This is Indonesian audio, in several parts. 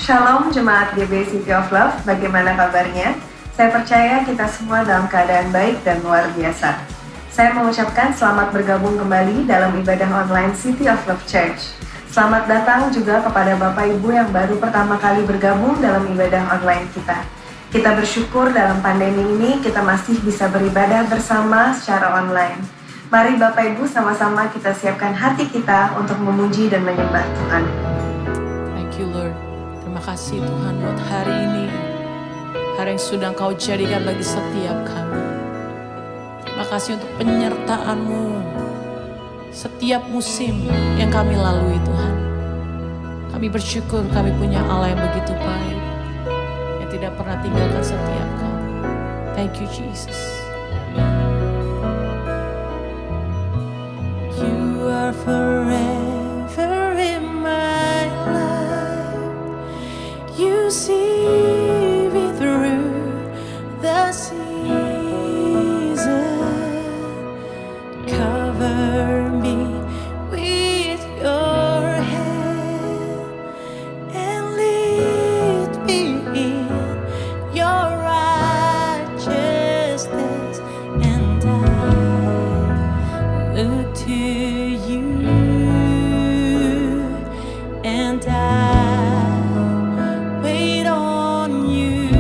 Shalom Jemaat GB City of Love, bagaimana kabarnya? Saya percaya kita semua dalam keadaan baik dan luar biasa. Saya mengucapkan selamat bergabung kembali dalam ibadah online City of Love Church. Selamat datang juga kepada Bapak Ibu yang baru pertama kali bergabung dalam ibadah online kita. Kita bersyukur dalam pandemi ini kita masih bisa beribadah bersama secara online. Mari Bapak Ibu sama-sama kita siapkan hati kita untuk memuji dan menyembah Tuhan. Thank you Lord. Terima kasih Tuhan buat hari ini. Hari yang sudah Engkau jadikan bagi setiap kami. Terima kasih untuk penyertaan-Mu. Setiap musim yang kami lalui Tuhan. Kami bersyukur kami punya Allah yang begitu baik. Yang tidak pernah tinggalkan setiap kami. Thank you Jesus. You are forever in my life. You see me through the season. Cover me with your hand and lead me in your righteousness, and I look to you, and I wait on you.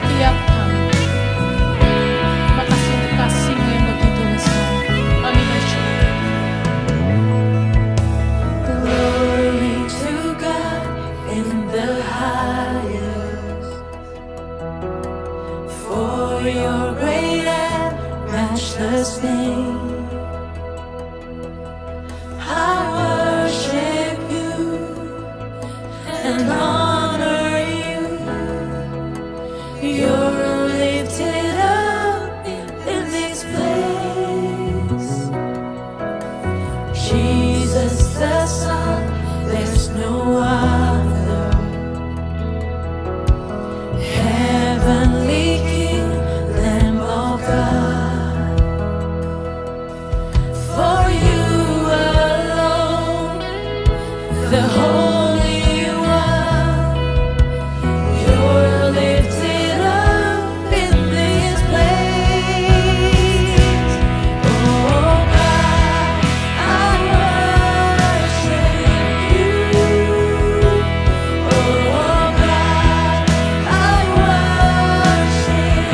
setiap kami. Terima kasih untuk kasih-Mu yang begitu besar. Kami bersyukur. Glory to God in the highest, for your great and matchless name. I worship you and honor you. You're lifted up in this place. Jesus the Son, there's no other. Heavenly King, Lamb of God. For you alone, the Holy One, you're lifted up in this place. Oh God, I worship you. Oh God, I worship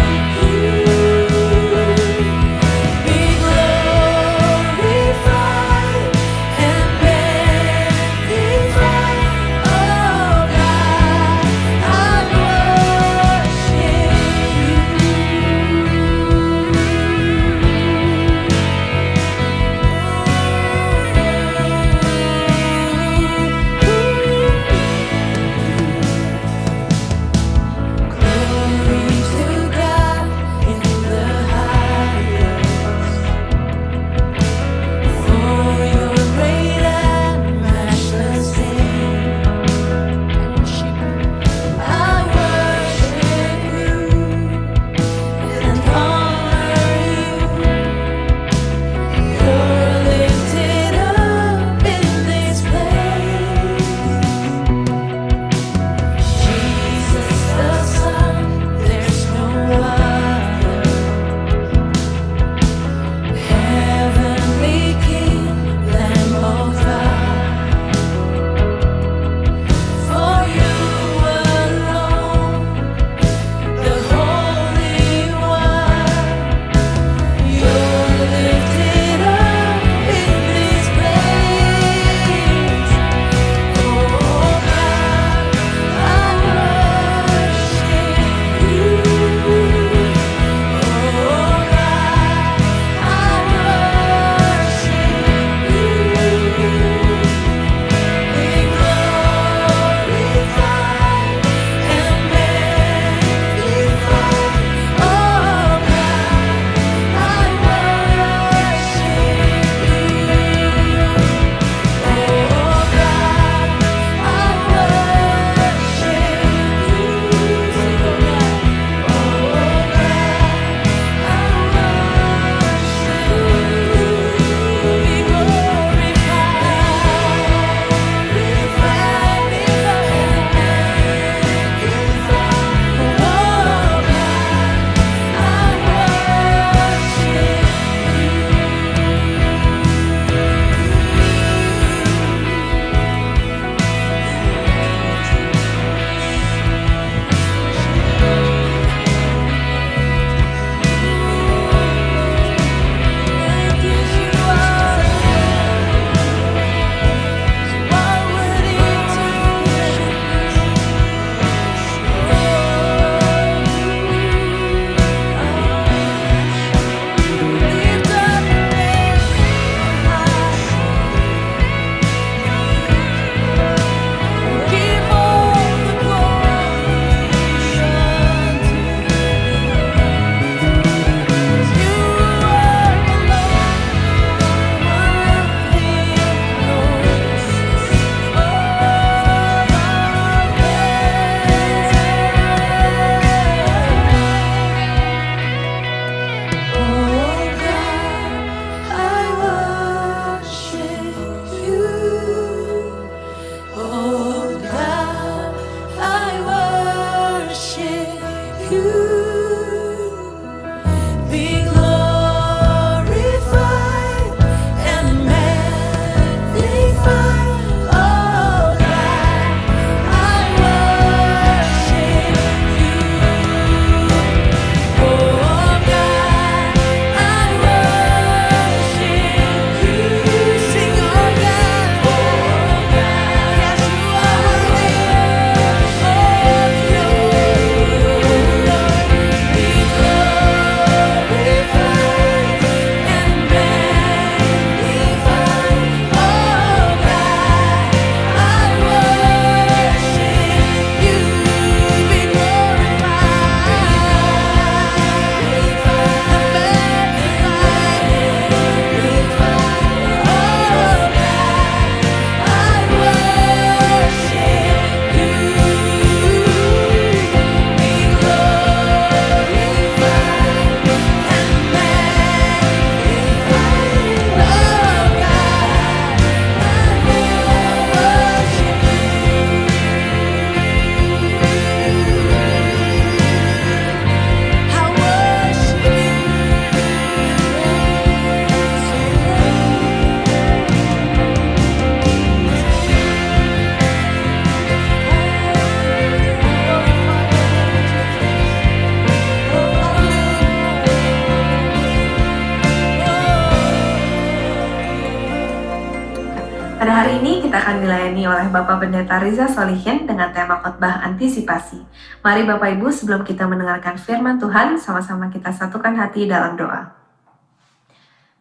Hari ini kita akan dilayani oleh Bapak Pendeta Riza Solihin dengan tema khotbah antisipasi. Mari Bapak Ibu, sebelum kita mendengarkan firman Tuhan, sama-sama kita satukan hati dalam doa.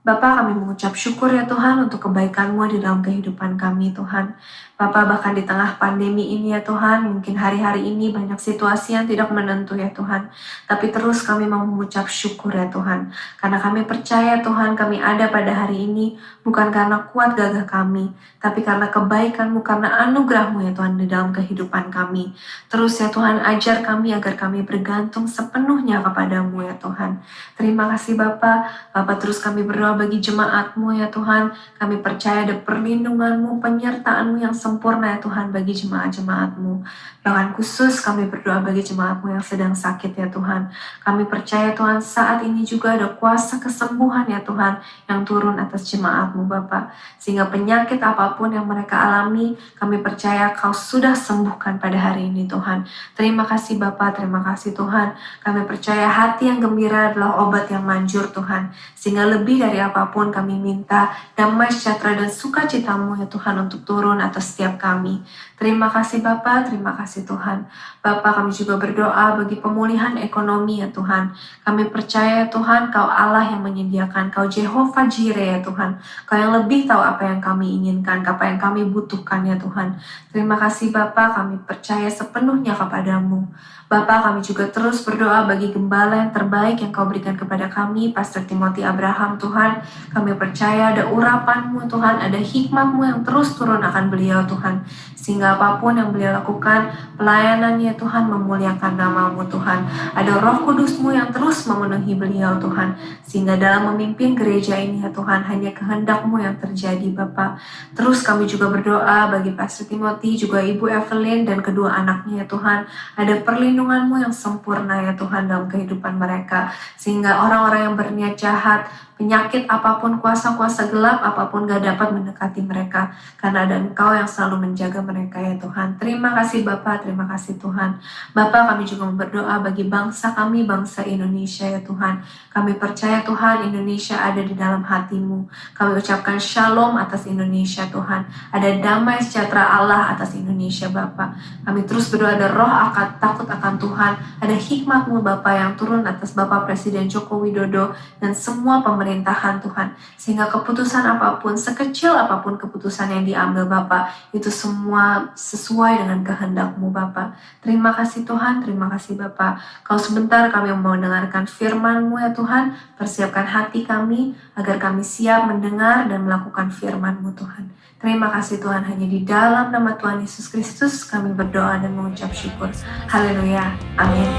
Bapa, kami mengucap syukur ya Tuhan untuk kebaikan-Mu di dalam kehidupan kami Tuhan. Bapa, bahkan di tengah pandemi ini ya Tuhan, mungkin hari-hari ini banyak situasi yang tidak menentu ya Tuhan. Tapi terus kami mau mengucap syukur ya Tuhan. Karena kami percaya Tuhan, kami ada pada hari ini bukan karena kuat gagah kami, tapi karena kebaikan-Mu, karena anugerah-Mu ya Tuhan di dalam kehidupan kami. Terus ya Tuhan, ajar kami agar kami bergantung sepenuhnya kepada-Mu ya Tuhan. Terima kasih Bapa. Bapa, terus kami berdoa bagi jemaat-Mu ya Tuhan. Kami percaya ada perlindungan-Mu, penyertaan-Mu yang sempurna ya Tuhan bagi jemaat-jemaat-Mu. Bahkan khusus kami berdoa bagi jemaat-Mu yang sedang sakit ya Tuhan. Kami percaya Tuhan saat ini juga ada kuasa kesembuhan ya Tuhan yang turun atas jemaat-Mu Bapa. Sehingga penyakit apapun yang mereka alami, kami percaya Kau sudah sembuhkan pada hari ini Tuhan. Terima kasih Bapa, terima kasih Tuhan. Kami percaya hati yang gembira adalah obat yang manjur Tuhan. Sehingga lebih dari apapun kami minta damai sejahtera dan sukacita-Mu ya Tuhan untuk turun atas setiap kami. Terima kasih Bapa, terima kasih Tuhan. Bapa, kami juga berdoa bagi pemulihan ekonomi ya Tuhan. Kami percaya Tuhan Kau Allah yang menyediakan, Kau Jehovah Jireh ya Tuhan. Kau yang lebih tahu apa yang kami inginkan, apa yang kami butuhkan ya Tuhan. Terima kasih Bapa, kami percaya sepenuhnya kepada-Mu. Bapa, kami juga terus berdoa bagi gembala yang terbaik yang Kau berikan kepada kami, Pastor Timothy Abraham Tuhan. Kami percaya ada urapan-Mu Tuhan, ada hikmat-Mu yang terus turun akan beliau Tuhan. Sehingga apapun yang beliau lakukan, pelayanannya Tuhan memuliakan nama-Mu Tuhan. Ada Roh Kudus-Mu yang terus memenuhi beliau Tuhan. Sehingga dalam memimpin gereja ini ya Tuhan, hanya kehendak-Mu yang terjadi Bapa. Terus kami juga berdoa bagi Pastor Timothy, juga Ibu Evelyn dan kedua anaknya ya Tuhan. Ada perlindungan-Mu yang sempurna ya Tuhan dalam kehidupan mereka. Sehingga orang-orang yang berniat jahat, penyakit apapun, kuasa-kuasa gelap apapun gak dapat mendekati mereka. Karena ada Engkau yang selalu menjaga mereka ya Tuhan. Terima kasih Bapa, terima kasih Tuhan. Bapa, kami juga berdoa bagi bangsa kami, bangsa Indonesia ya Tuhan. Kami percaya Tuhan Indonesia ada di dalam hati-Mu. Kami ucapkan shalom atas Indonesia Tuhan. Ada damai sejahtera Allah atas Indonesia Bapa. Kami terus berdoa ada roh akan takut akan Tuhan. Ada hikmat-Mu Bapa yang turun atas Bapak Presiden Joko Widodo dan semua pemerintahan Tuhan. Sehingga keputusan apapun, sekecil apapun keputusan yang diambil Bapa, itu semua sesuai dengan kehendak-Mu Bapa. Terima kasih Tuhan, terima kasih Bapa. Kalau sebentar kami mau mendengarkan firman-Mu ya Tuhan, persiapkan hati kami agar kami siap mendengar dan melakukan firman-Mu Tuhan. Terima kasih Tuhan, hanya di dalam nama Tuhan Yesus Kristus kami berdoa dan mengucap syukur. Haleluya, amin.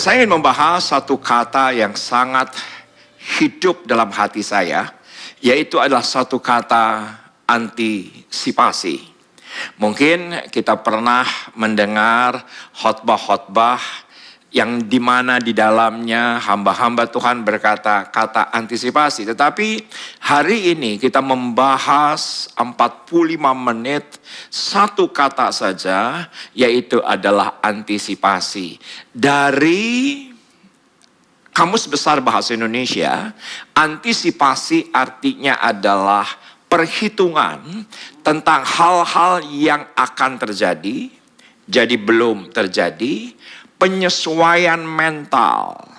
Saya ingin membahas satu kata yang sangat hidup dalam hati saya, yaitu adalah satu kata antisipasi. Mungkin kita pernah mendengar khotbah-khotbah yang dimana di dalamnya hamba-hamba Tuhan berkata kata antisipasi. Tetapi hari ini kita membahas 45 menit satu kata saja, yaitu adalah antisipasi. Dari Kamus Besar Bahasa Indonesia, antisipasi artinya adalah perhitungan tentang hal-hal yang akan terjadi, jadi belum terjadi, penyesuaian mental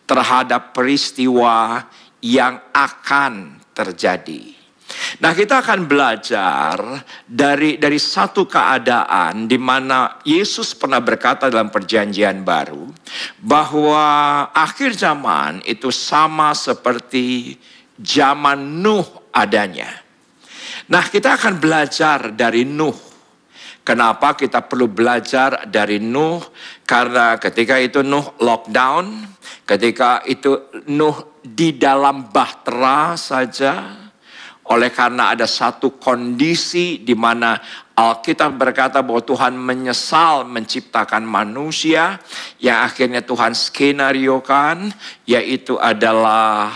terhadap peristiwa yang akan terjadi. Nah, kita akan belajar dari satu keadaan di mana Yesus pernah berkata dalam Perjanjian Baru bahwa akhir zaman itu sama seperti zaman Nuh adanya. Nah, kita akan belajar dari Nuh. Kenapa kita perlu belajar dari Nuh? Karena ketika itu Nuh lockdown, ketika itu Nuh di dalam bahtera saja. Oleh karena ada satu kondisi di mana Alkitab berkata bahwa Tuhan menyesal menciptakan manusia yang akhirnya Tuhan skenariokan, yaitu adalah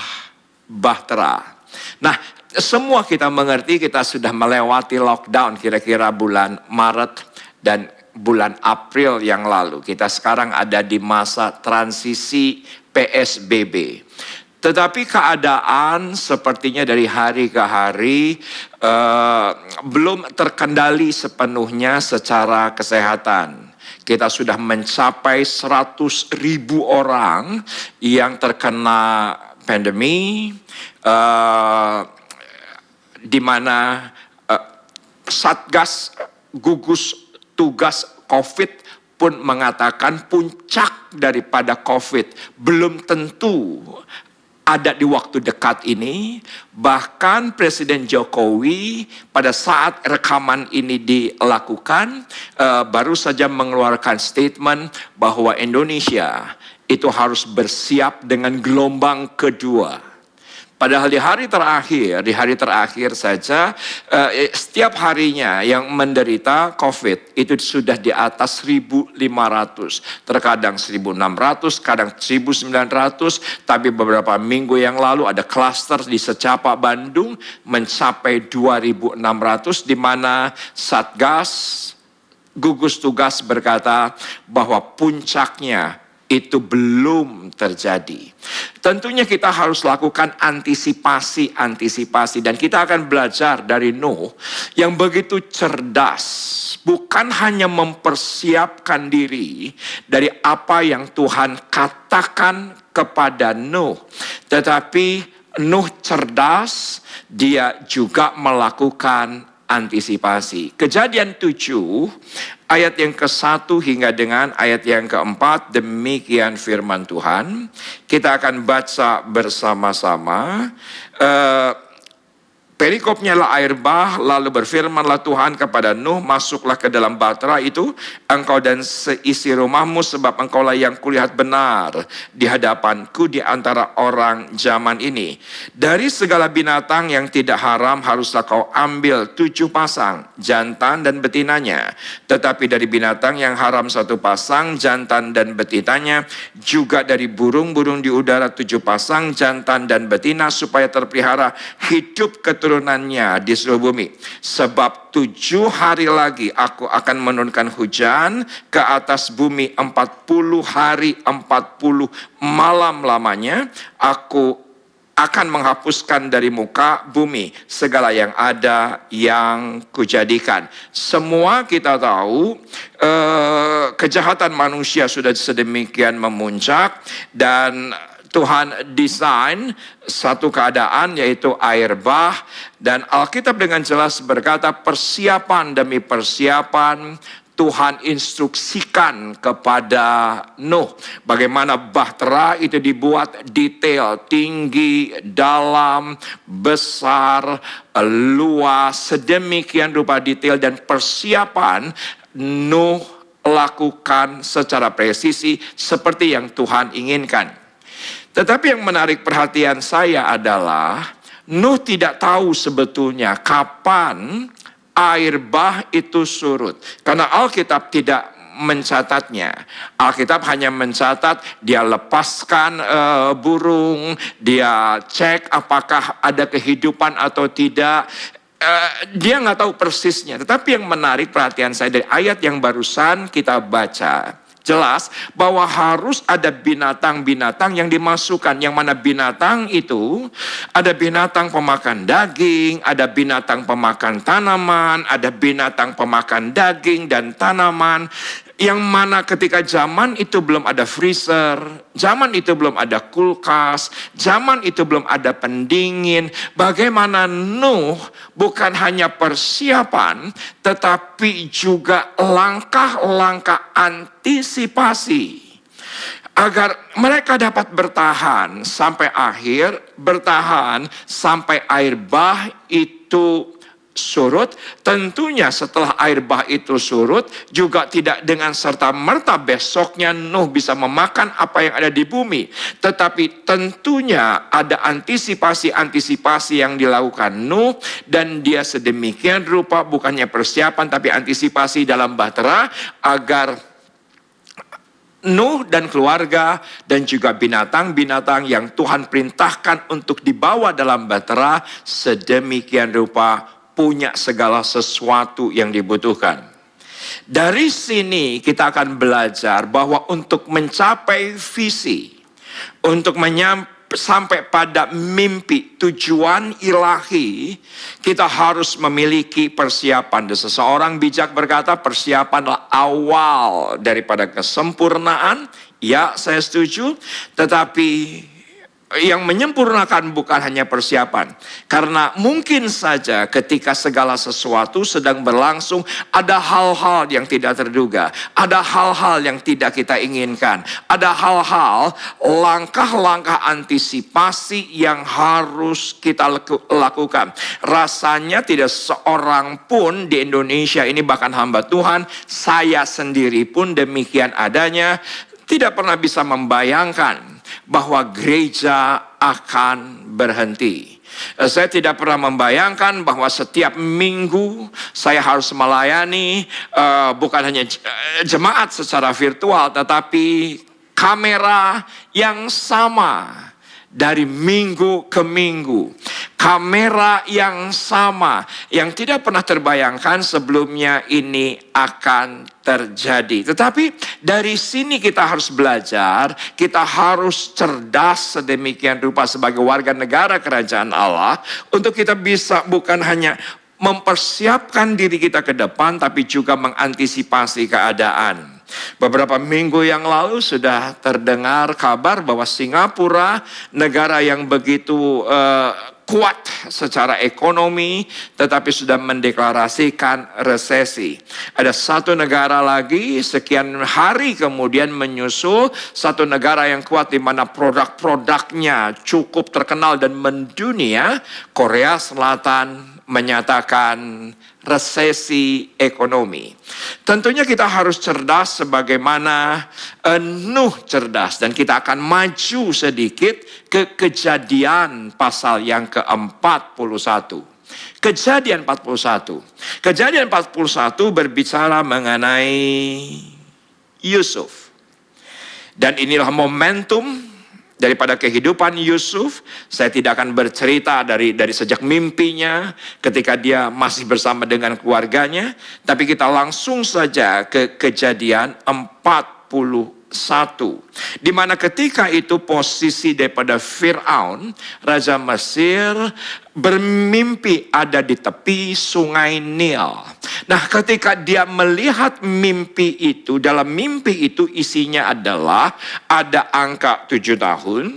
bahtera. Nah, semua kita mengerti kita sudah melewati lockdown kira-kira bulan Maret dan bulan April yang lalu. Kita sekarang ada di masa transisi PSBB. Tetapi keadaan sepertinya dari hari ke hari belum terkendali sepenuhnya secara kesehatan. Kita sudah mencapai 100.000 orang yang terkena pandemi, di mana Satgas gugus tugas COVID pun mengatakan puncak daripada COVID belum tentu ada di waktu dekat ini. Bahkan Presiden Jokowi pada saat rekaman ini dilakukan baru saja mengeluarkan statement bahwa Indonesia itu harus bersiap dengan gelombang kedua. Padahal di hari terakhir saja setiap harinya yang menderita COVID itu sudah di atas 1.500, terkadang 1.600, kadang 1.900, tapi beberapa minggu yang lalu ada klaster di Secapa Bandung mencapai 2.600, di mana Satgas gugus tugas berkata bahwa puncaknya itu belum terjadi. Tentunya kita harus lakukan antisipasi dan kita akan belajar dari Nuh yang begitu cerdas, bukan hanya mempersiapkan diri dari apa yang Tuhan katakan kepada Nuh, tetapi Nuh cerdas, dia juga melakukan antisipasi. Kejadian 7 ayat yang ke-1 hingga dengan ayat yang ke-4, demikian firman Tuhan. Kita akan baca bersama-sama. Perikopnya lah air bah, lalu berfirmanlah Tuhan kepada Nuh, masuklah ke dalam bahtera itu, engkau dan seisi rumahmu, sebab engkaulah yang kulihat benar di hadapanku di antara orang zaman ini. Dari segala binatang yang tidak haram haruslah kau ambil 7 pasang, jantan dan betinanya. Tetapi dari binatang yang haram 1 pasang, jantan dan betinanya. Juga dari burung-burung di udara 7 pasang, jantan dan betina, supaya terpelihara hidup keturunannya di seluruh bumi. Sebab 7 hari lagi aku akan menurunkan hujan ke atas bumi 40 hari 40 malam lamanya. Aku akan menghapuskan dari muka bumi segala yang ada yang kujadikan. Semua kita tahu kejahatan manusia sudah sedemikian memuncak dan Tuhan desain satu keadaan yaitu air bah, dan Alkitab dengan jelas berkata persiapan demi persiapan Tuhan instruksikan kepada Nuh bagaimana bahtera itu dibuat detail, tinggi, dalam, besar, luas, sedemikian rupa detail, dan persiapan Nuh lakukan secara presisi seperti yang Tuhan inginkan. Tetapi yang menarik perhatian saya adalah Nuh tidak tahu sebetulnya kapan air bah itu surut. Karena Alkitab tidak mencatatnya. Alkitab hanya mencatat dia lepaskan burung, dia cek apakah ada kehidupan atau tidak. Dia nggak tahu persisnya. Tetapi yang menarik perhatian saya dari ayat yang barusan kita baca, jelas bahwa harus ada binatang-binatang yang dimasukkan. Yang mana binatang itu, ada binatang pemakan daging, ada binatang pemakan tanaman, ada binatang pemakan daging dan tanaman. Yang mana ketika zaman itu belum ada freezer, zaman itu belum ada kulkas, zaman itu belum ada pendingin. Bagaimana Nuh bukan hanya persiapan, tetapi juga langkah-langkah antisipasi agar mereka dapat bertahan sampai akhir, bertahan sampai air bah itu surut. Tentunya setelah air bah itu surut, juga tidak dengan serta-merta besoknya Nuh bisa memakan apa yang ada di bumi. Tetapi tentunya ada antisipasi-antisipasi yang dilakukan Nuh, dan dia sedemikian rupa bukannya persiapan tapi antisipasi dalam bahtera agar Nuh dan keluarga dan juga binatang-binatang yang Tuhan perintahkan untuk dibawa dalam bahtera sedemikian rupa punya segala sesuatu yang dibutuhkan. Dari sini kita akan belajar bahwa untuk mencapai visi, untuk sampai pada mimpi tujuan ilahi, kita harus memiliki persiapan. Dan seseorang bijak berkata persiapanlah awal daripada kesempurnaan. Ya, saya setuju. Tetapi yang menyempurnakan bukan hanya persiapan. Karena mungkin saja ketika segala sesuatu sedang berlangsung, ada hal-hal yang tidak terduga. Ada hal-hal yang tidak kita inginkan. Ada hal-hal, langkah-langkah antisipasi yang harus kita lakukan. Rasanya tidak seorang pun di Indonesia ini, bahkan hamba Tuhan, saya sendiri pun demikian adanya, tidak pernah bisa membayangkan bahwa gereja akan berhenti. Saya tidak pernah membayangkan bahwa setiap minggu saya harus melayani bukan hanya jemaat secara virtual, tetapi kamera yang sama dari minggu ke minggu. Kamera yang sama yang tidak pernah terbayangkan sebelumnya ini akan terjadi. Tetapi dari sini kita harus belajar, kita harus cerdas sedemikian rupa sebagai warga negara kerajaan Allah, untuk kita bisa bukan hanya mempersiapkan diri kita ke depan, tapi juga mengantisipasi keadaan. Beberapa minggu yang lalu sudah terdengar kabar bahwa Singapura, negara yang begitu kuat secara ekonomi, tetapi sudah mendeklarasikan resesi. Ada satu negara lagi sekian hari kemudian menyusul, satu negara yang kuat di mana produk-produknya cukup terkenal dan mendunia. Korea Selatan menyatakan resesi ekonomi. Tentunya kita harus cerdas sebagaimana Nuh cerdas, dan kita akan maju sedikit ke Kejadian pasal yang ke-41. Kejadian 41. Kejadian 41 berbicara mengenai Yusuf. Dan inilah momentum daripada kehidupan Yusuf. Saya tidak akan bercerita dari sejak mimpinya ketika dia masih bersama dengan keluarganya, tapi kita langsung saja ke Kejadian 41, di mana ketika itu posisi daripada Firaun, raja Mesir, bermimpi ada di tepi sungai Nil. Nah, ketika dia melihat mimpi itu, dalam mimpi itu isinya adalah ada angka 7 tahun,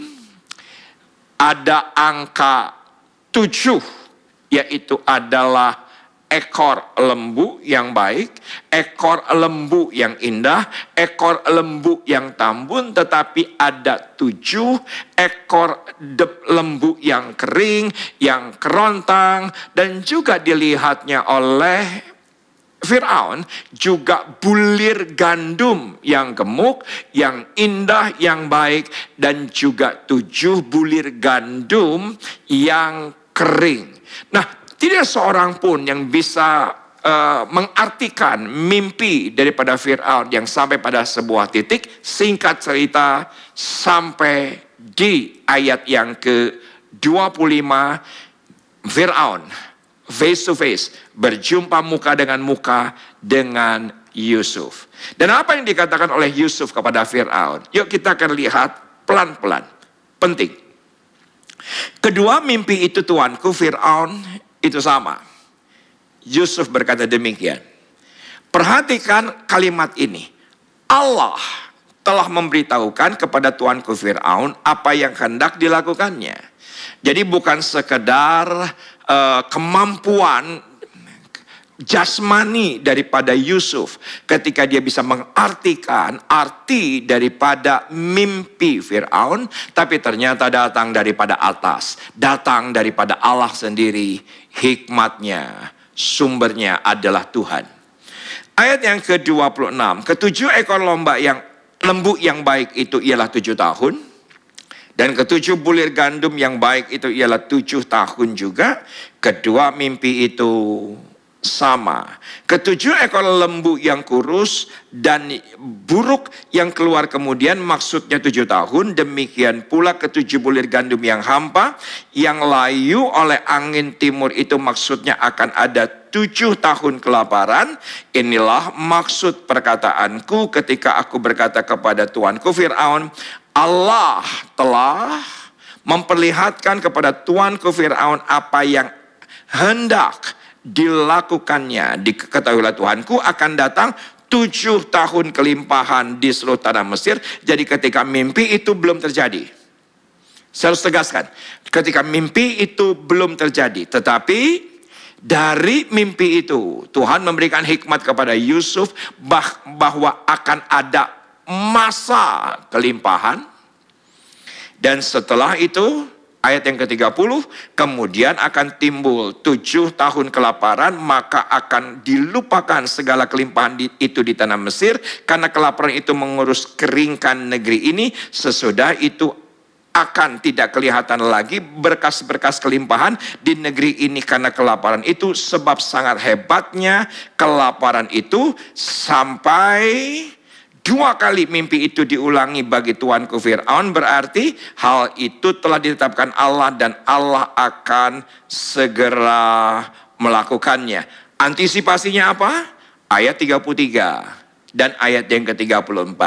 ada angka 7, yaitu adalah ekor lembu yang baik, ekor lembu yang indah, ekor lembu yang tambun, tetapi ada 7 ekor lembu yang kering, yang kerontang, dan juga dilihatnya oleh Firaun juga bulir gandum yang gemuk, yang indah, yang baik, dan juga 7 bulir gandum yang kering. Nah, tidak seorang pun yang bisa mengartikan mimpi daripada Firaun yang sampai pada sebuah titik. Singkat cerita, sampai di ayat yang ke-25, Firaun face to face, berjumpa muka dengan Yusuf. Dan apa yang dikatakan oleh Yusuf kepada Firaun? Yuk kita akan lihat pelan-pelan. Penting. Kedua mimpi itu tuanku Firaun itu sama. Yusuf berkata demikian. Perhatikan kalimat ini. Allah telah memberitahukan kepada tuanku Fir'aun apa yang hendak dilakukannya. Jadi bukan sekedar kemampuan jasmani daripada Yusuf ketika dia bisa mengartikan arti daripada mimpi Fir'aun, tapi ternyata datang daripada atas, datang daripada Allah sendiri. Hikmatnya, sumbernya adalah Tuhan. Ayat yang ke-26, ketujuh ekor lembu yang baik itu ialah 7 tahun, dan ketujuh bulir gandum yang baik itu ialah 7 tahun juga. Kedua mimpi itu sama. Ketujuh ekor lembu yang kurus dan buruk yang keluar kemudian maksudnya 7 tahun. Demikian pula ketujuh bulir gandum yang hampa yang layu oleh angin timur itu maksudnya akan ada 7 tahun kelaparan. Inilah maksud perkataanku ketika aku berkata kepada tuanku Fir'aun, Allah telah memperlihatkan kepada tuanku Fir'aun apa yang hendak dilakukannya. Diketahuilah Tuhanku akan datang 7 tahun kelimpahan di seluruh tanah Mesir. Jadi ketika mimpi itu belum terjadi, saya harus tegaskan, ketika mimpi itu belum terjadi, tetapi dari mimpi itu Tuhan memberikan hikmat kepada Yusuf bahwa akan ada masa kelimpahan. Dan setelah itu ayat yang ke-30, kemudian akan timbul 7 tahun kelaparan, maka akan dilupakan segala kelimpahan itu di tanah Mesir, karena kelaparan itu mengurus keringkan negeri ini. Sesudah itu akan tidak kelihatan lagi berkas-berkas kelimpahan di negeri ini karena kelaparan itu, sebab sangat hebatnya kelaparan itu sampai 2 kali mimpi itu diulangi bagi tuanku Fir'aun. Berarti hal itu telah ditetapkan Allah dan Allah akan segera melakukannya. Antisipasinya apa? Ayat 33 dan ayat yang ke-34.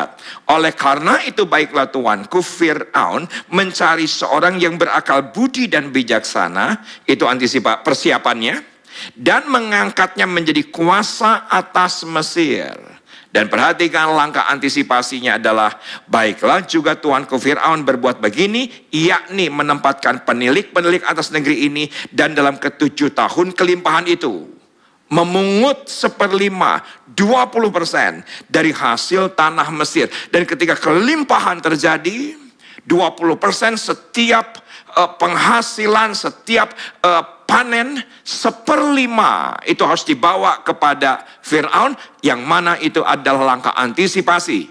Oleh karena itu baiklah tuanku Fir'aun mencari seorang yang berakal budi dan bijaksana. Itu persiapannya. Dan mengangkatnya menjadi kuasa atas Mesir. Dan perhatikan langkah antisipasinya adalah, baiklah juga tuanku Fir'aun berbuat begini, yakni menempatkan penilik-penilik atas negeri ini, dan dalam ke-7 tahun kelimpahan itu memungut 1/5, 20% dari hasil tanah Mesir. Dan ketika kelimpahan terjadi, 20% setiap penghasilan, setiap panen 1/5 itu harus dibawa kepada Fir'aun, yang mana itu adalah langkah antisipasi.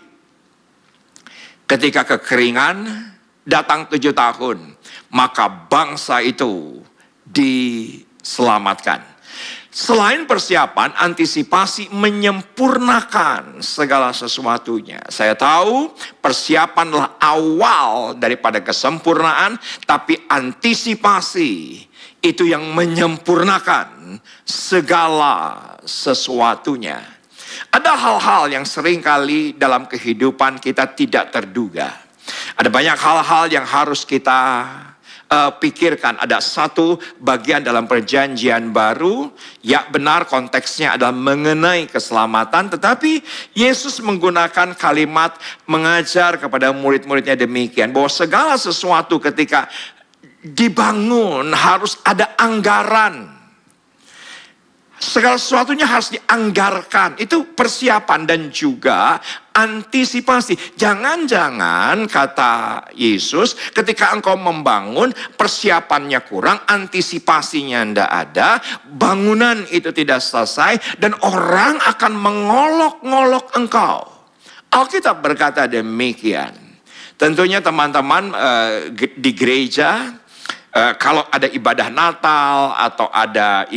Ketika kekeringan datang 7 tahun, maka bangsa itu diselamatkan. Selain persiapan, antisipasi menyempurnakan segala sesuatunya. Saya tahu persiapanlah awal daripada kesempurnaan, tapi antisipasi itu yang menyempurnakan segala sesuatunya. Ada hal-hal yang seringkali dalam kehidupan kita tidak terduga. Ada banyak hal-hal yang harus kita pikirkan. Ada satu bagian dalam perjanjian baru, ya benar konteksnya adalah mengenai keselamatan, tetapi Yesus menggunakan kalimat mengajar kepada murid-muridnya demikian, bahwa segala sesuatu ketika dibangun harus ada anggaran. Segala sesuatunya harus dianggarkan. Itu persiapan dan juga antisipasi. Jangan-jangan kata Yesus, ketika engkau membangun persiapannya kurang, antisipasinya tidak ada, bangunan itu tidak selesai, dan orang akan mengolok-ngolok engkau. Alkitab berkata demikian. Tentunya teman-teman di gereja, kalau ada ibadah Natal atau ada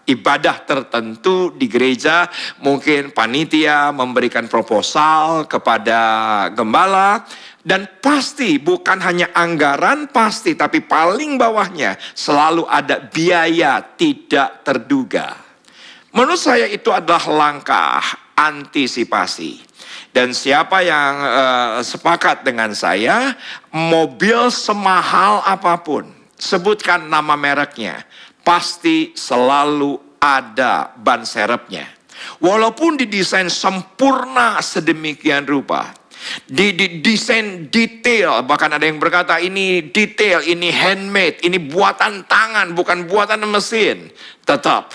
ibadah tertentu di gereja, mungkin panitia memberikan proposal kepada gembala, dan pasti bukan hanya anggaran pasti, tapi paling bawahnya selalu ada biaya tidak terduga. Menurut saya itu adalah langkah antisipasi. Dan siapa yang sepakat dengan saya, mobil semahal apapun, sebutkan nama mereknya, pasti selalu ada ban serepnya. Walaupun didesain sempurna sedemikian rupa, didesain detail, bahkan ada yang berkata ini detail, ini handmade, ini buatan tangan, bukan buatan mesin. Tetap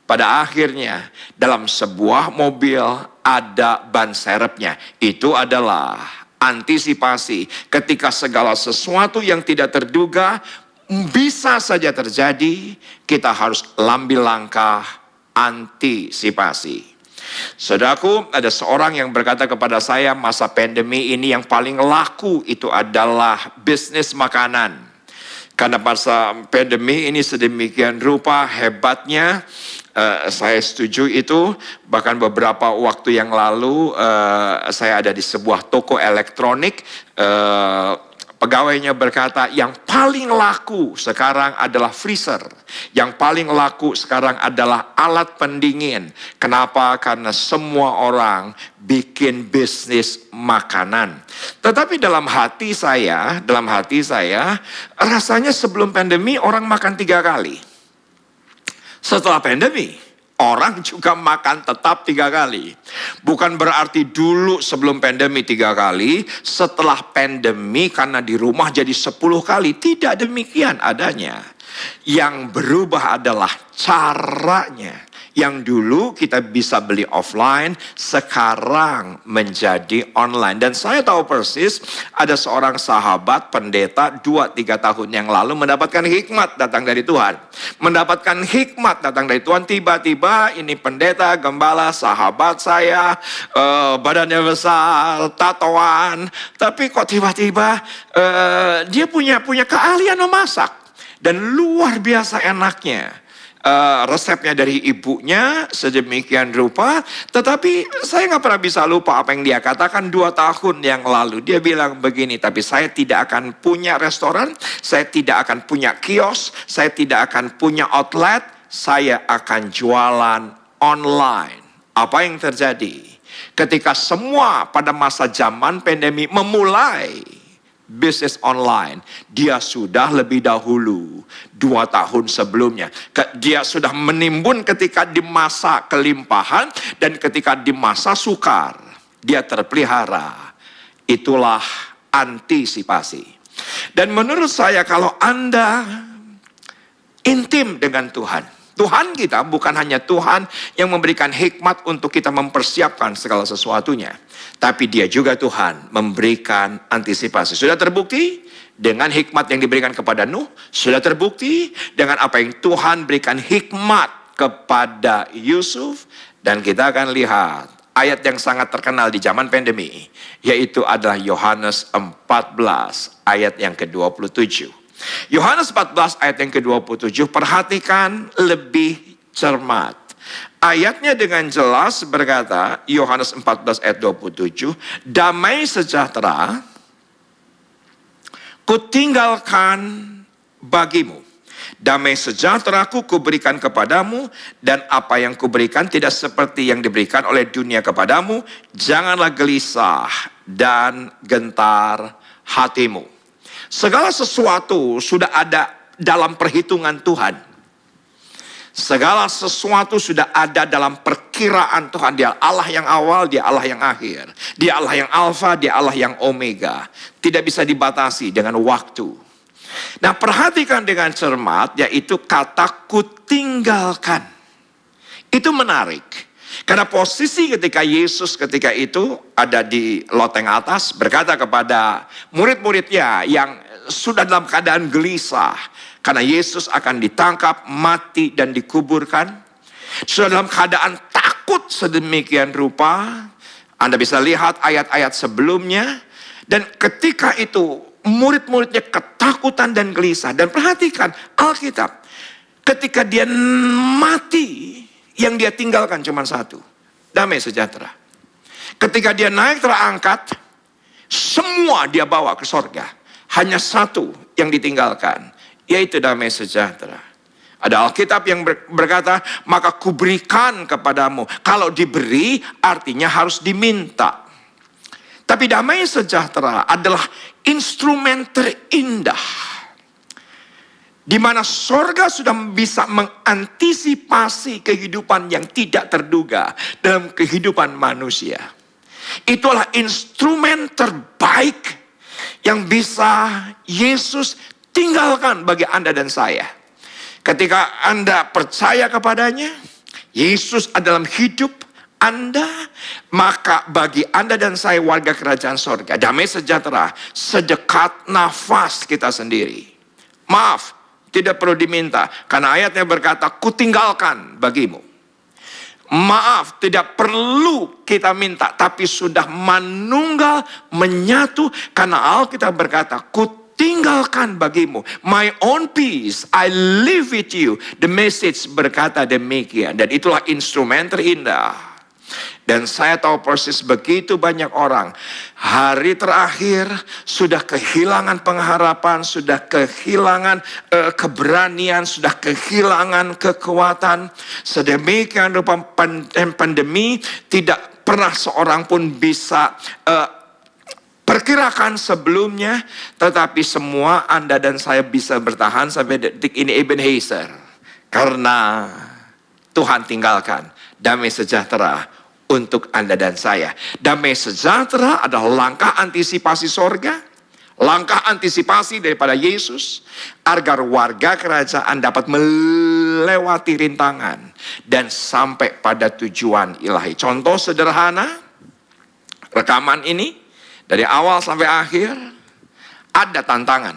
pada akhirnya dalam sebuah mobil ada ban serepnya. Itu adalah antisipasi ketika segala sesuatu yang tidak terduga bisa saja terjadi, kita harus ambil langkah antisipasi. Saudaraku, ada seorang yang berkata kepada saya, masa pandemi ini yang paling laku itu adalah bisnis makanan. Karena masa pandemi ini sedemikian rupa hebatnya, saya setuju itu. Bahkan beberapa waktu yang lalu saya ada di sebuah toko elektronik. Pegawainya berkata, yang paling laku sekarang adalah freezer. Yang paling laku sekarang adalah alat pendingin. Kenapa? Karena semua orang bikin bisnis makanan. Tetapi dalam hati saya, rasanya sebelum pandemi orang makan 3 kali. Setelah pandemi, orang juga makan tetap 3 kali. Bukan berarti dulu sebelum pandemi 3 kali, setelah pandemi karena di rumah jadi 10 kali. Tidak demikian adanya. Yang berubah adalah caranya. Yang dulu kita bisa beli offline, sekarang menjadi online. Dan saya tahu persis ada seorang sahabat pendeta 2-3 tahun yang lalu mendapatkan hikmat datang dari Tuhan. Mendapatkan hikmat datang dari Tuhan, tiba-tiba ini pendeta, gembala, sahabat saya, badannya besar, tatoan. Tapi kok tiba-tiba dia punya keahlian memasak. Dan luar biasa enaknya. Resepnya dari ibunya sedemikian rupa, tetapi saya nggak pernah bisa lupa apa yang dia katakan 2 tahun yang lalu. Dia bilang begini, tapi saya tidak akan punya restoran, saya tidak akan punya kios, saya tidak akan punya outlet, saya akan jualan online. Apa yang terjadi? Ketika semua pada masa zaman pandemi memulai bisnis online, dia sudah lebih dahulu 2 tahun sebelumnya. Dia sudah menimbun ketika di masa kelimpahan dan ketika di masa sukar. Dia terpelihara. Itulah antisipasi. Dan menurut saya kalau Anda intim dengan Tuhan, Tuhan kita bukan hanya Tuhan yang memberikan hikmat untuk kita mempersiapkan segala sesuatunya. Tapi dia juga Tuhan memberikan antisipasi. Sudah terbukti dengan hikmat yang diberikan kepada Nuh. Sudah terbukti dengan apa yang Tuhan berikan hikmat kepada Yusuf. Dan kita akan lihat ayat yang sangat terkenal di zaman pandemi. Yaitu adalah Yohanes 14 ayat yang ke-27. Yohanes 14 ayat yang ke-27, perhatikan lebih cermat. Ayatnya dengan jelas berkata, Yohanes 14 ayat 27, damai sejahtera kutinggalkan bagimu. Damai sejahteraku kuberikan kepadamu, dan apa yang kuberikan tidak seperti yang diberikan oleh dunia kepadamu. Janganlah gelisah dan gentar hatimu. Segala sesuatu sudah ada dalam perhitungan Tuhan. Segala sesuatu sudah ada dalam perkiraan Tuhan. Dia Allah yang awal, dia Allah yang akhir. Dia Allah yang alfa, dia Allah yang omega. Tidak bisa dibatasi dengan waktu. Nah, perhatikan dengan cermat, yaitu kata kutinggalkan. Itu menarik. Karena posisi ketika Yesus ketika itu ada di loteng atas, berkata kepada murid-muridnya yang sudah dalam keadaan gelisah, karena Yesus akan ditangkap, mati, dan dikuburkan. Sudah dalam keadaan takut sedemikian rupa. Anda bisa lihat ayat-ayat sebelumnya. Dan ketika itu murid-muridnya ketakutan dan gelisah. Dan perhatikan Alkitab. Ketika dia mati, yang dia tinggalkan cuma satu. Damai sejahtera. Ketika dia naik terangkat, semua dia bawa ke sorga. Hanya satu yang ditinggalkan, yaitu damai sejahtera. Ada Alkitab yang berkata, maka kuberikan kepadamu. Kalau diberi artinya harus diminta. Tapi damai sejahtera adalah instrumen terindah di mana sorga sudah bisa mengantisipasi kehidupan yang tidak terduga dalam kehidupan manusia. Itulah instrumen terbaik yang bisa Yesus tinggalkan bagi Anda dan saya. Ketika Anda percaya kepadanya, Yesus adalah hidup Anda, maka bagi Anda dan saya warga kerajaan sorga, damai sejahtera sedekat nafas kita sendiri. Maaf, tidak perlu diminta, karena ayatnya berkata, kutinggalkan bagimu. Maaf, tidak perlu kita minta, tapi sudah manunggal, menyatu, karena Alkitab berkata, kutinggalkan bagimu. My own peace, I live with you. The message berkata demikian, dan itulah instrumen terindah. Dan saya tahu persis begitu banyak orang hari terakhir sudah kehilangan pengharapan, sudah kehilangan keberanian, sudah kehilangan kekuatan. Sedemikian rupa pandemi tidak pernah seorang pun bisa perkirakan sebelumnya, tetapi semua Anda dan saya bisa bertahan sampai detik ini Ebenezer, karena Tuhan tinggalkan damai sejahtera untuk Anda dan saya. Damai sejahtera adalah langkah antisipasi sorga, langkah antisipasi daripada Yesus, agar warga kerajaan dapat melewati rintangan dan sampai pada tujuan ilahi. Contoh sederhana, rekaman ini dari awal sampai akhir ada tantangan.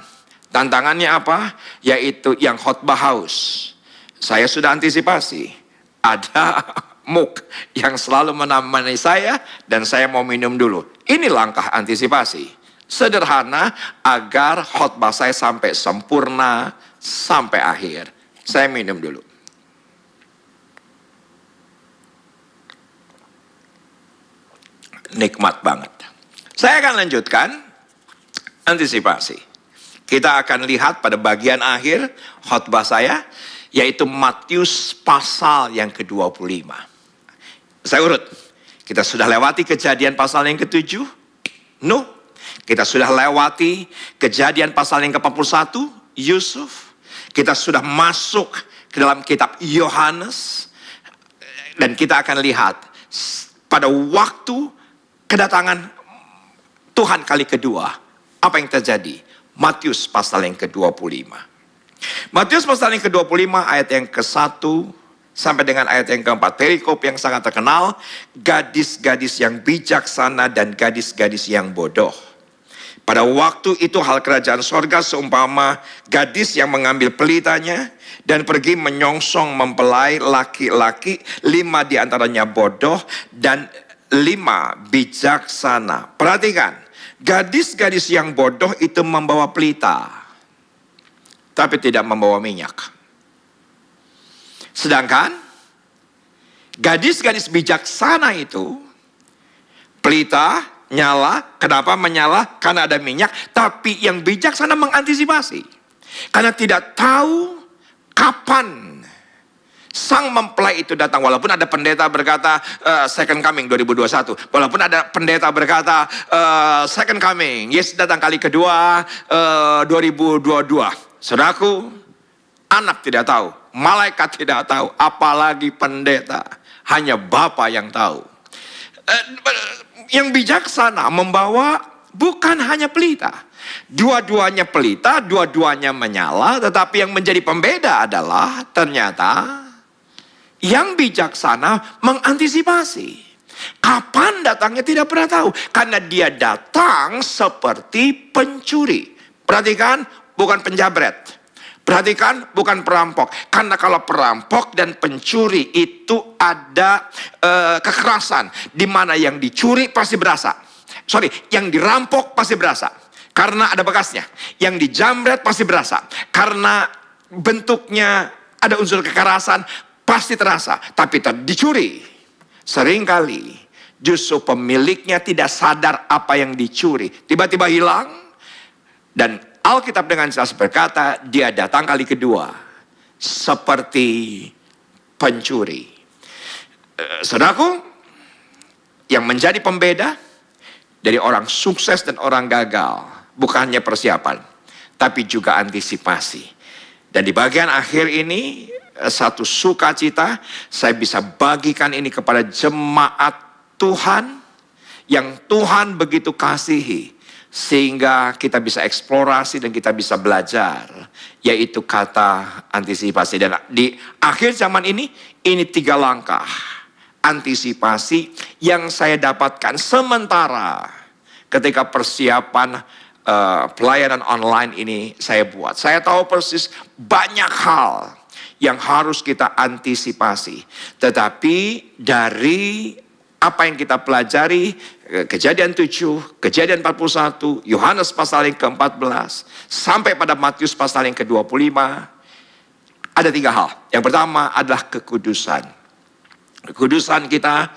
Tantangannya apa? Yaitu yang khotbah haus. Saya sudah antisipasi. Ada muk yang selalu menemani saya dan saya mau minum dulu. Ini langkah antisipasi. Sederhana agar khotbah saya sampai sempurna, sampai akhir. Saya minum dulu. Nikmat banget. Saya akan lanjutkan antisipasi. Kita akan lihat pada bagian akhir khotbah saya, yaitu Matius pasal yang ke-25. Saya urut. Kita sudah lewati kejadian pasal yang ke-7. Nuh. Kita sudah lewati kejadian pasal yang ke-41. Yusuf. Kita sudah masuk ke dalam kitab Yohanes. Dan kita akan lihat pada waktu kedatangan Tuhan kali kedua. Apa yang terjadi? Matius pasal yang ke-25. Matius pasal yang ke-25 ayat yang ke-1 sampai dengan ayat yang ke-4, perikop yang sangat terkenal, gadis-gadis yang bijaksana dan gadis-gadis yang bodoh. Pada waktu itu hal kerajaan sorga seumpama gadis yang mengambil pelitanya dan pergi menyongsong mempelai laki-laki, 5 diantaranya bodoh dan 5 bijaksana. Perhatikan, gadis-gadis yang bodoh itu membawa pelita, tapi tidak membawa minyak. Sedangkan gadis-gadis bijaksana itu pelita nyala. Kenapa menyala? Karena ada minyak. Tapi yang bijaksana mengantisipasi, karena tidak tahu kapan sang mempelai itu datang. Walaupun ada pendeta berkata second coming 2021. Walaupun ada pendeta berkata second coming, Yesus datang kali kedua 2022. Saudaraku, anak tidak tahu, malaikat tidak tahu, apalagi pendeta. Hanya Bapa yang tahu. Yang bijaksana membawa bukan hanya pelita. Dua-duanya pelita, dua-duanya menyala. Tetapi yang menjadi pembeda adalah ternyata yang bijaksana mengantisipasi. Kapan datangnya tidak pernah tahu. Karena dia datang seperti pencuri. Perhatikan, bukan penjabret. Perhatikan, bukan perampok. Karena kalau perampok dan pencuri itu ada kekerasan. Di mana yang dicuri pasti berasa. Yang dirampok pasti berasa. Karena ada bekasnya. Yang dijamret pasti berasa. Karena bentuknya ada unsur kekerasan, pasti terasa. Tapi dicuri, seringkali justru pemiliknya tidak sadar apa yang dicuri. Tiba-tiba hilang. Dan Alkitab dengan jelas berkata, dia datang kali kedua seperti pencuri. Saudaraku, yang menjadi pembeda dari orang sukses dan orang gagal bukan hanya persiapan, tapi juga antisipasi. Dan di bagian akhir ini, satu sukacita, saya bisa bagikan ini kepada jemaat Tuhan yang Tuhan begitu kasihi, sehingga kita bisa eksplorasi dan kita bisa belajar, yaitu kata antisipasi. Dan di akhir zaman ini 3 langkah antisipasi yang saya dapatkan sementara ketika persiapan pelayanan online ini saya buat. Saya tahu persis banyak hal yang harus kita antisipasi. Tetapi dari apa yang kita pelajari, Kejadian 7, Kejadian 41, Yohanes pasal yang ke-14, sampai pada Matius pasal yang ke-25, ada 3 hal. Yang pertama adalah kekudusan. Kekudusan kita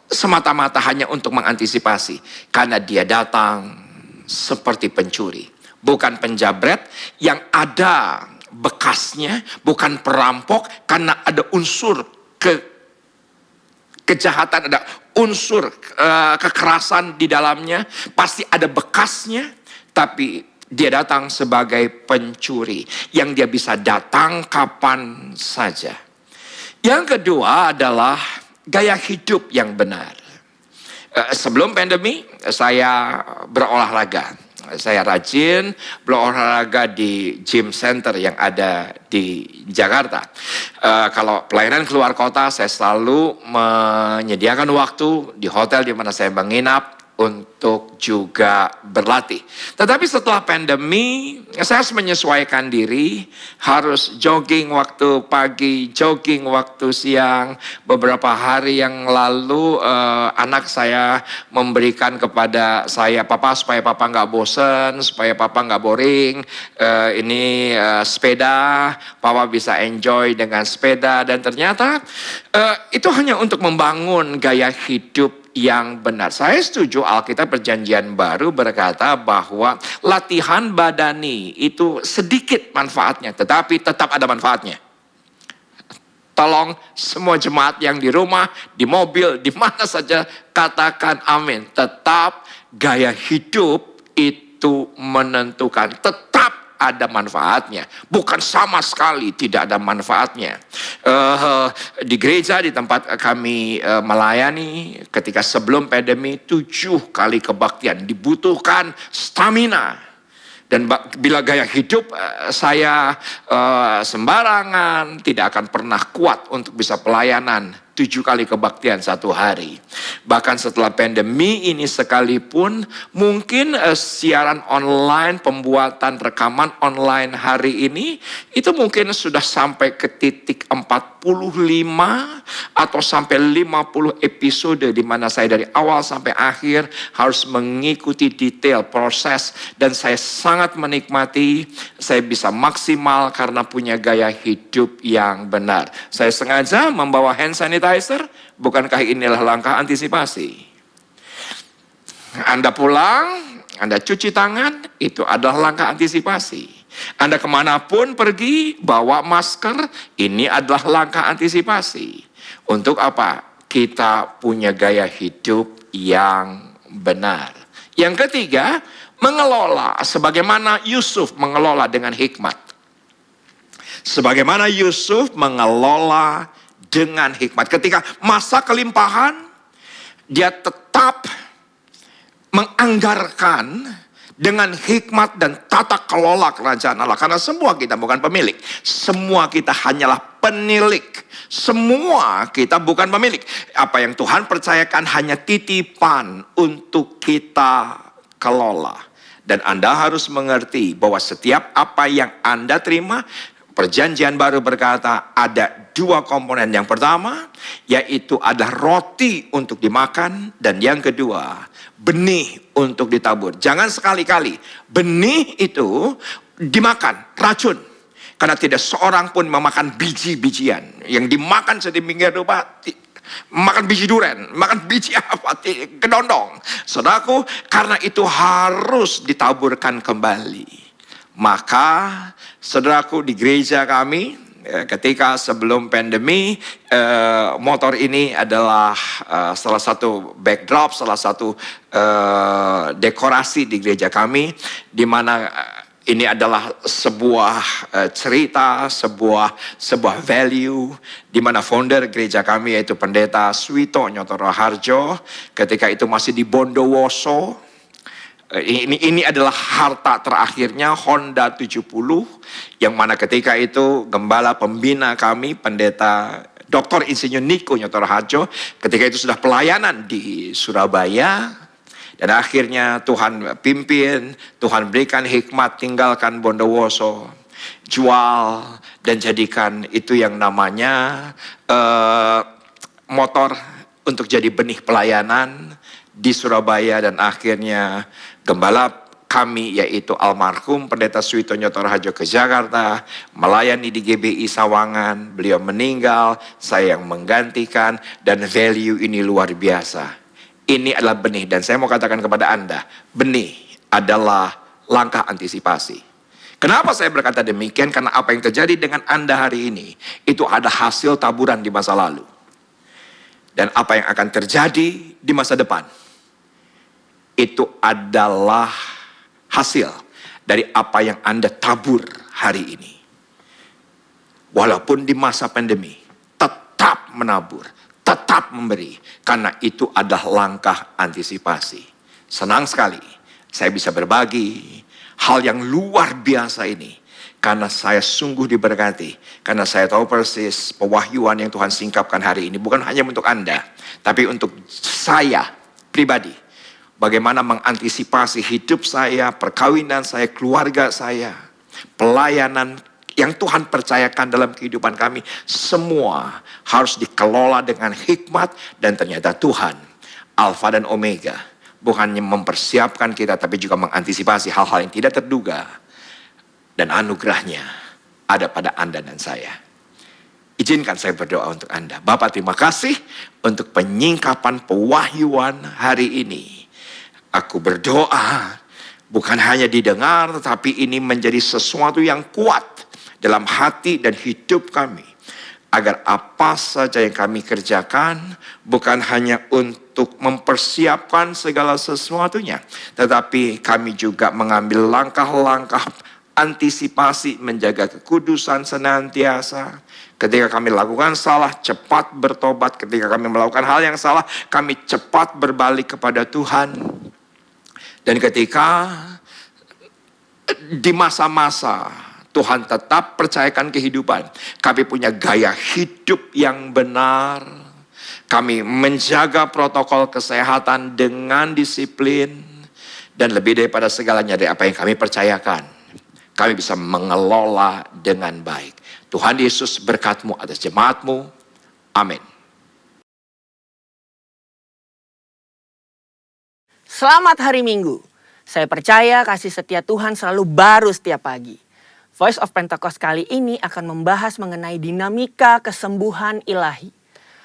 semata-mata hanya untuk mengantisipasi. Karena dia datang seperti pencuri. Bukan penjabret yang ada bekasnya, bukan perampok, karena ada unsur kejahatan, ada unsur kekerasan di dalamnya, pasti ada bekasnya, tapi dia datang sebagai pencuri yang dia bisa datang kapan saja. Yang kedua adalah gaya hidup yang benar. Sebelum pandemi saya berolahraga. Saya rajin berolahraga di gym center yang ada di Jakarta. Kalau pelayanan keluar kota, saya selalu menyediakan waktu di hotel di mana saya menginap untuk juga berlatih. Tetapi setelah pandemi, saya harus menyesuaikan diri, harus jogging waktu pagi, jogging waktu siang. Beberapa hari yang lalu anak saya memberikan kepada saya, "Papa, supaya Papa nggak bosen, supaya Papa nggak boring, ini sepeda, Papa bisa enjoy dengan sepeda." Dan ternyata itu hanya untuk membangun gaya hidup yang benar. Saya setuju Alkitab Perjanjian Baru berkata bahwa latihan badani itu sedikit manfaatnya, tetapi tetap ada manfaatnya. Tolong semua jemaat yang di rumah, di mobil, di mana saja katakan amin. Tetap gaya hidup itu menentukan. Tetap ada manfaatnya. Bukan sama sekali tidak ada manfaatnya. Di gereja di tempat kami melayani ketika sebelum pandemi 7 kali kebaktian. Dibutuhkan stamina. Dan bila gaya hidup saya sembarangan, tidak akan pernah kuat untuk bisa pelayanan 7 kali kebaktian 1 hari. Bahkan setelah pandemi ini sekalipun, mungkin siaran online, pembuatan rekaman online hari ini, itu mungkin sudah sampai ke titik 45 atau sampai 50 episode, di mana saya dari awal sampai akhir harus mengikuti detail proses. Dan saya sangat menikmati, saya bisa maksimal karena punya gaya hidup yang benar. Saya sengaja membawa hand sanitizer, bukankah inilah langkah antisipasi? Anda pulang, Anda cuci tangan, itu adalah langkah antisipasi. Anda kemanapun pergi, bawa masker, ini adalah langkah antisipasi. Untuk apa? Kita punya gaya hidup yang benar. Yang ketiga, mengelola sebagaimana Yusuf mengelola dengan hikmat. Sebagaimana Yusuf mengelola dengan hikmat. Ketika masa kelimpahan, dia tetap menganggarkan dengan hikmat dan tata kelola kerajaan Allah. Karena semua kita bukan pemilik. Semua kita hanyalah penilik. Semua kita bukan pemilik. Apa yang Tuhan percayakan hanya titipan untuk kita kelola. Dan Anda harus mengerti bahwa setiap apa yang Anda terima, Perjanjian Baru berkata ada 2 komponen. Yang pertama, yaitu adalah roti untuk dimakan. Dan yang kedua, benih untuk ditabur. Jangan sekali-kali benih itu dimakan, racun. Karena tidak seorang pun memakan biji-bijian. Yang dimakan sedemikian rupa, makan biji duren, makan biji apa, kedondong. Saudaraku, karena itu harus ditaburkan kembali. Maka saudaraku, di gereja kami ketika sebelum pandemi, motor ini adalah salah satu backdrop, salah satu dekorasi di gereja kami, di mana Ini adalah sebuah cerita, sebuah value di mana founder gereja kami yaitu Pendeta Suwito Nyotoro Harjo ketika itu masih di Bondowoso. Ini adalah harta terakhirnya Honda 70 yang mana ketika itu gembala pembina kami Pendeta Dr. Insinyur Niko Nyotoro Harjo ketika itu sudah pelayanan di Surabaya. Dan akhirnya Tuhan pimpin, Tuhan berikan hikmat, tinggalkan Bondowoso, jual dan jadikan itu yang namanya motor untuk jadi benih pelayanan di Surabaya. Dan akhirnya gembala kami yaitu almarhum Pendeta Suwito Nyotoro Harjo ke Jakarta, melayani di GBI Sawangan, beliau meninggal, saya yang menggantikan, dan value ini luar biasa. Ini adalah benih, dan saya mau katakan kepada Anda, benih adalah langkah antisipasi. Kenapa saya berkata demikian? Karena apa yang terjadi dengan Anda hari ini, itu ada hasil taburan di masa lalu. Dan apa yang akan terjadi di masa depan, itu adalah hasil dari apa yang Anda tabur hari ini. Walaupun di masa pandemi, tetap menabur, tetap memberi, karena itu adalah langkah antisipasi. Senang sekali saya bisa berbagi hal yang luar biasa ini, karena saya sungguh diberkati, karena saya tahu persis pewahyuan yang Tuhan singkapkan hari ini bukan hanya untuk Anda, tapi untuk saya pribadi. Bagaimana mengantisipasi hidup saya, perkawinan saya, keluarga saya, pelayanan yang Tuhan percayakan dalam kehidupan kami, semua harus dikelola dengan hikmat. Dan ternyata Tuhan, Alfa dan Omega, bukannya mempersiapkan kita, tapi juga mengantisipasi hal-hal yang tidak terduga. Dan anugerahnya ada pada Anda dan saya. Izinkan saya berdoa untuk Anda. Bapak, terima kasih untuk penyingkapan pewahyuan hari ini. Aku berdoa, bukan hanya didengar, tetapi ini menjadi sesuatu yang kuat dalam hati dan hidup kami, agar apa saja yang kami kerjakan bukan hanya untuk mempersiapkan segala sesuatunya, tetapi kami juga mengambil langkah-langkah antisipasi menjaga kekudusan senantiasa. Ketika kami lakukan salah, cepat bertobat. Ketika kami melakukan hal yang salah, kami cepat berbalik kepada Tuhan. Dan ketika di masa-masa Tuhan tetap percayakan kehidupan, kami punya gaya hidup yang benar, kami menjaga protokol kesehatan dengan disiplin, dan lebih daripada segalanya dari apa yang kami percayakan, kami bisa mengelola dengan baik. Tuhan Yesus berkat-Mu atas jemaat-Mu. Amin. Selamat hari Minggu. Saya percaya kasih setia Tuhan selalu baru setiap pagi. Voice of Pentecost kali ini akan membahas mengenai dinamika kesembuhan ilahi.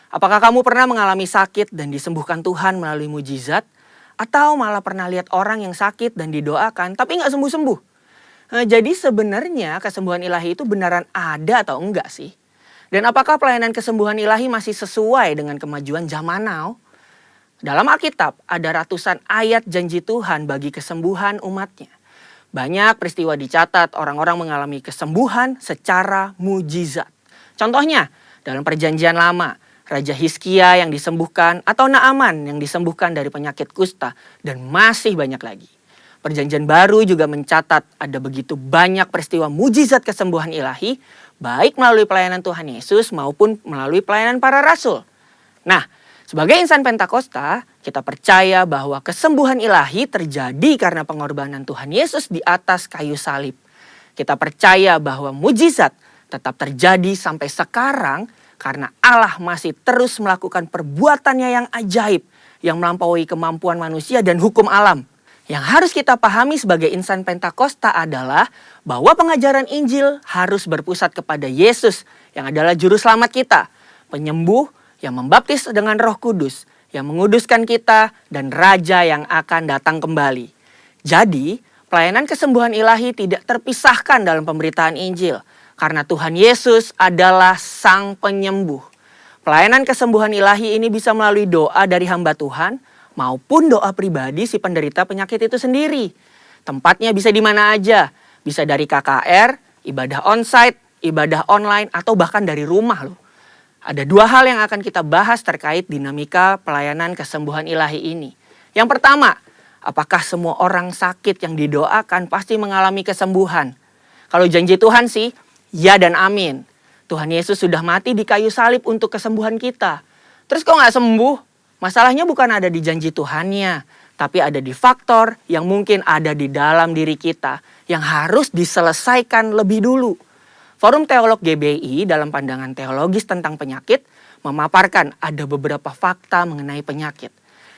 Apakah kamu pernah mengalami sakit dan disembuhkan Tuhan melalui mujizat? Atau malah pernah lihat orang yang sakit dan didoakan tapi nggak sembuh-sembuh? Jadi sebenarnya kesembuhan ilahi itu beneran ada atau enggak sih? Dan apakah pelayanan kesembuhan ilahi masih sesuai dengan kemajuan zaman now? Dalam Alkitab ada ratusan ayat janji Tuhan bagi kesembuhan umatnya. Banyak peristiwa dicatat orang-orang mengalami kesembuhan secara mujizat. Contohnya dalam Perjanjian Lama, Raja Hizkia yang disembuhkan atau Naaman yang disembuhkan dari penyakit kusta, dan masih banyak lagi. Perjanjian Baru juga mencatat ada begitu banyak peristiwa mujizat kesembuhan ilahi, baik melalui pelayanan Tuhan Yesus maupun melalui pelayanan para rasul. Nah, sebagai insan Pentakosta, kita percaya bahwa kesembuhan ilahi terjadi karena pengorbanan Tuhan Yesus di atas kayu salib. Kita percaya bahwa mujizat tetap terjadi sampai sekarang karena Allah masih terus melakukan perbuatannya yang ajaib, yang melampaui kemampuan manusia dan hukum alam. Yang harus kita pahami sebagai insan Pentakosta adalah bahwa pengajaran Injil harus berpusat kepada Yesus yang adalah juru selamat kita, penyembuh yang membaptis dengan Roh Kudus, yang menguduskan kita, dan Raja yang akan datang kembali. Jadi, pelayanan kesembuhan ilahi tidak terpisahkan dalam pemberitaan Injil, karena Tuhan Yesus adalah Sang Penyembuh. Pelayanan kesembuhan ilahi ini bisa melalui doa dari hamba Tuhan, maupun doa pribadi si penderita penyakit itu sendiri. Tempatnya bisa di mana aja, Bisa dari KKR, ibadah onsite, ibadah online, atau bahkan dari rumah loh. Ada dua hal yang akan kita bahas terkait dinamika pelayanan kesembuhan ilahi ini. Yang pertama, apakah semua orang sakit yang didoakan pasti mengalami kesembuhan? Kalau janji Tuhan sih, ya dan amin. Tuhan Yesus sudah mati di kayu salib untuk kesembuhan kita. Terus kok nggak sembuh? Masalahnya bukan ada di janji Tuhannya, tapi ada di faktor yang mungkin ada di dalam diri kita yang harus diselesaikan lebih dulu. Forum Teolog GBI dalam pandangan teologis tentang penyakit memaparkan ada beberapa fakta mengenai penyakit.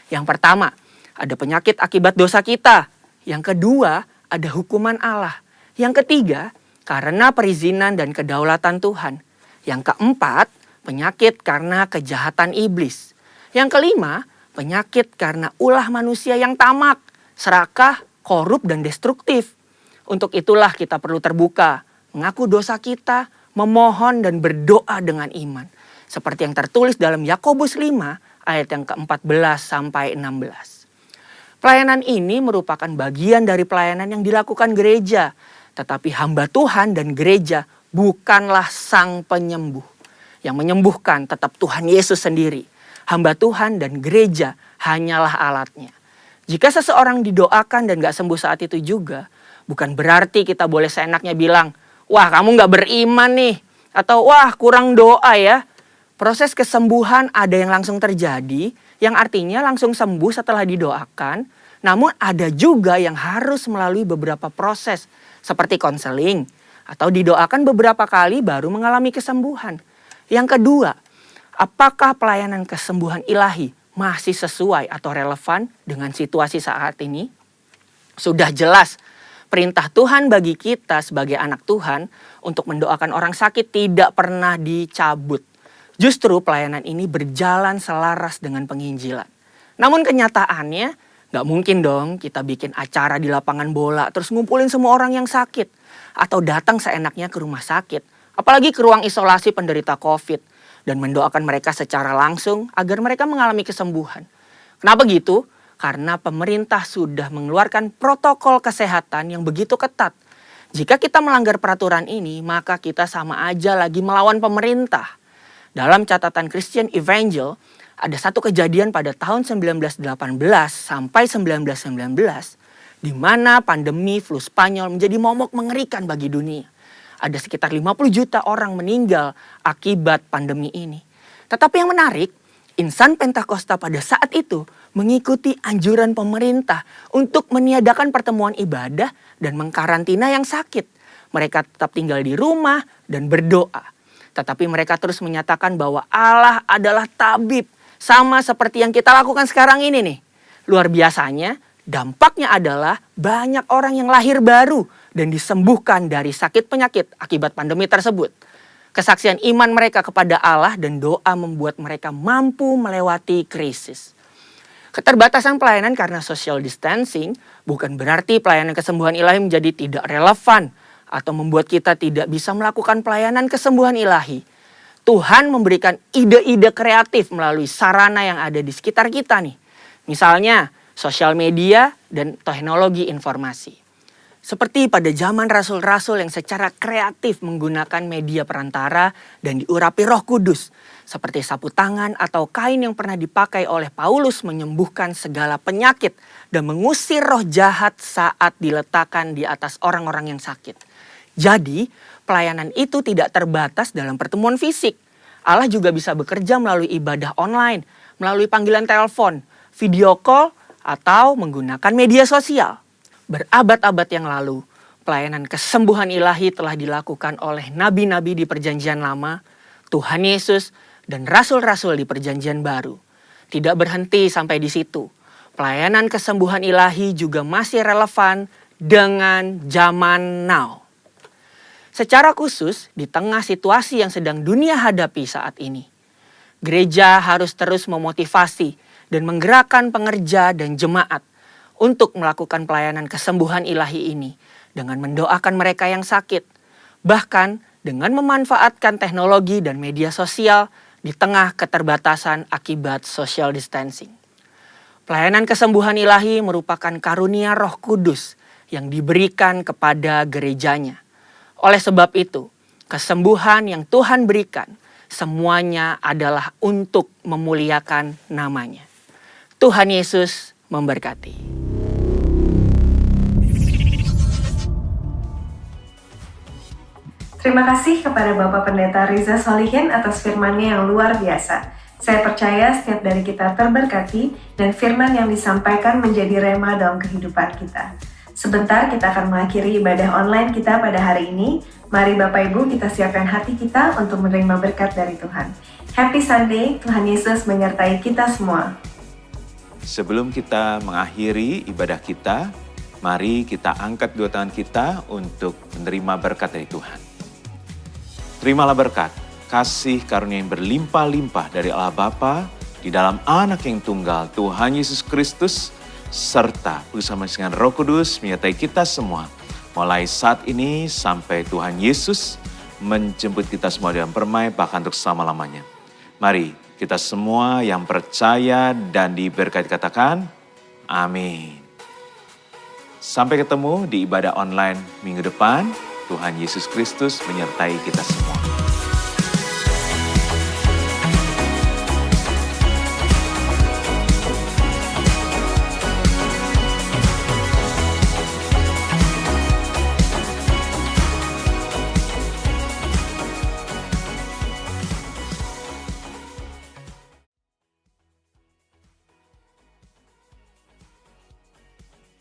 Yang pertama, ada penyakit akibat dosa kita. Yang kedua, ada hukuman Allah. Yang ketiga, karena perizinan dan kedaulatan Tuhan. Yang keempat, penyakit karena kejahatan iblis. Yang kelima, penyakit karena ulah manusia yang tamak, serakah, korup, dan destruktif. Untuk itulah kita perlu terbuka, mengaku dosa kita, memohon dan berdoa dengan iman. Seperti yang tertulis dalam Yakobus 5 ayat yang ke-14 sampai 16. Pelayanan ini merupakan bagian dari pelayanan yang dilakukan gereja. Tetapi hamba Tuhan dan gereja bukanlah sang penyembuh. Yang menyembuhkan tetap Tuhan Yesus sendiri. Hamba Tuhan dan gereja hanyalah alatnya. Jika seseorang didoakan dan gak sembuh saat itu juga, bukan berarti kita boleh seenaknya bilang, wah kamu gak beriman nih. Atau wah kurang doa ya. Proses kesembuhan ada yang langsung terjadi. Yang artinya langsung sembuh setelah didoakan. Namun ada juga yang harus melalui beberapa proses. Seperti konseling. Atau didoakan beberapa kali baru mengalami kesembuhan. Yang kedua, apakah pelayanan kesembuhan ilahi masih sesuai atau relevan dengan situasi saat ini? Sudah jelas perintah Tuhan bagi kita sebagai anak Tuhan untuk mendoakan orang sakit tidak pernah dicabut. Justru pelayanan ini berjalan selaras dengan penginjilan. Namun kenyataannya gak mungkin dong kita bikin acara di lapangan bola terus ngumpulin semua orang yang sakit. Atau datang seenaknya ke rumah sakit. Apalagi ke ruang isolasi penderita COVID. Dan mendoakan mereka secara langsung agar mereka mengalami kesembuhan. Kenapa gitu? Karena pemerintah sudah mengeluarkan protokol kesehatan yang begitu ketat. Jika kita melanggar peraturan ini, maka kita sama aja lagi melawan pemerintah. Dalam catatan Christian Evangel, ada satu kejadian pada tahun 1918 sampai 1919, di mana pandemi flu Spanyol menjadi momok mengerikan bagi dunia. Ada sekitar 50 juta orang meninggal akibat pandemi ini. Tetapi yang menarik, insan Pentakosta pada saat itu mengikuti anjuran pemerintah untuk meniadakan pertemuan ibadah dan mengkarantina yang sakit. Mereka tetap tinggal di rumah dan berdoa. Tetapi mereka terus menyatakan bahwa Allah adalah tabib. Sama seperti yang kita lakukan sekarang ini nih. Luar biasanya, dampaknya adalah banyak orang yang lahir baru dan disembuhkan dari sakit penyakit akibat pandemi tersebut. Kesaksian iman mereka kepada Allah dan doa membuat mereka mampu melewati krisis. Keterbatasan pelayanan karena social distancing bukan berarti pelayanan kesembuhan ilahi menjadi tidak relevan atau membuat kita tidak bisa melakukan pelayanan kesembuhan ilahi. Tuhan memberikan ide-ide kreatif melalui sarana yang ada di sekitar kita nih. Misalnya sosial media dan teknologi informasi. Seperti pada zaman rasul-rasul yang secara kreatif menggunakan media perantara dan diurapi Roh Kudus. Seperti sapu tangan atau kain yang pernah dipakai oleh Paulus menyembuhkan segala penyakit dan mengusir roh jahat saat diletakkan di atas orang-orang yang sakit. Jadi, pelayanan itu tidak terbatas dalam pertemuan fisik. Allah juga bisa bekerja melalui ibadah online, melalui panggilan telepon, video call, atau menggunakan media sosial. Berabad-abad yang lalu, pelayanan kesembuhan ilahi telah dilakukan oleh nabi-nabi di Perjanjian Lama, Tuhan Yesus, dan rasul-rasul di Perjanjian Baru. Tidak berhenti sampai di situ. Pelayanan kesembuhan ilahi juga masih relevan dengan zaman now. Secara khusus, di tengah situasi yang sedang dunia hadapi saat ini, gereja harus terus memotivasi dan menggerakkan pengerja dan jemaat untuk melakukan pelayanan kesembuhan ilahi ini dengan mendoakan mereka yang sakit, bahkan dengan memanfaatkan teknologi dan media sosial di tengah keterbatasan akibat social distancing. Pelayanan kesembuhan ilahi merupakan karunia Roh Kudus yang diberikan kepada gerejanya. Oleh sebab itu, kesembuhan yang Tuhan berikan semuanya adalah untuk memuliakan namanya. Tuhan Yesus memberkati. Terima kasih kepada Bapak Pendeta Riza Solihin atas firman-Nya yang luar biasa. Saya percaya setiap dari kita terberkati dan firman yang disampaikan menjadi rema dalam kehidupan kita. Sebentar kita akan mengakhiri ibadah online kita pada hari ini. Mari Bapak Ibu kita siapkan hati kita untuk menerima berkat dari Tuhan. Happy Sunday, Tuhan Yesus menyertai kita semua. Sebelum kita mengakhiri ibadah kita, mari kita angkat dua tangan kita untuk menerima berkat dari Tuhan. Terimalah berkat, kasih karunia yang berlimpah-limpah dari Allah Bapa di dalam Anak yang tunggal, Tuhan Yesus Kristus, serta bersama dengan Roh Kudus menyertai kita semua. Mulai saat ini sampai Tuhan Yesus menjemput kita semua dalam permai bahkan untuk selama-lamanya. Mari kita semua yang percaya dan diberkati katakan, amin. Sampai ketemu di ibadah online minggu depan. Tuhan Yesus Kristus menyertai kita semua.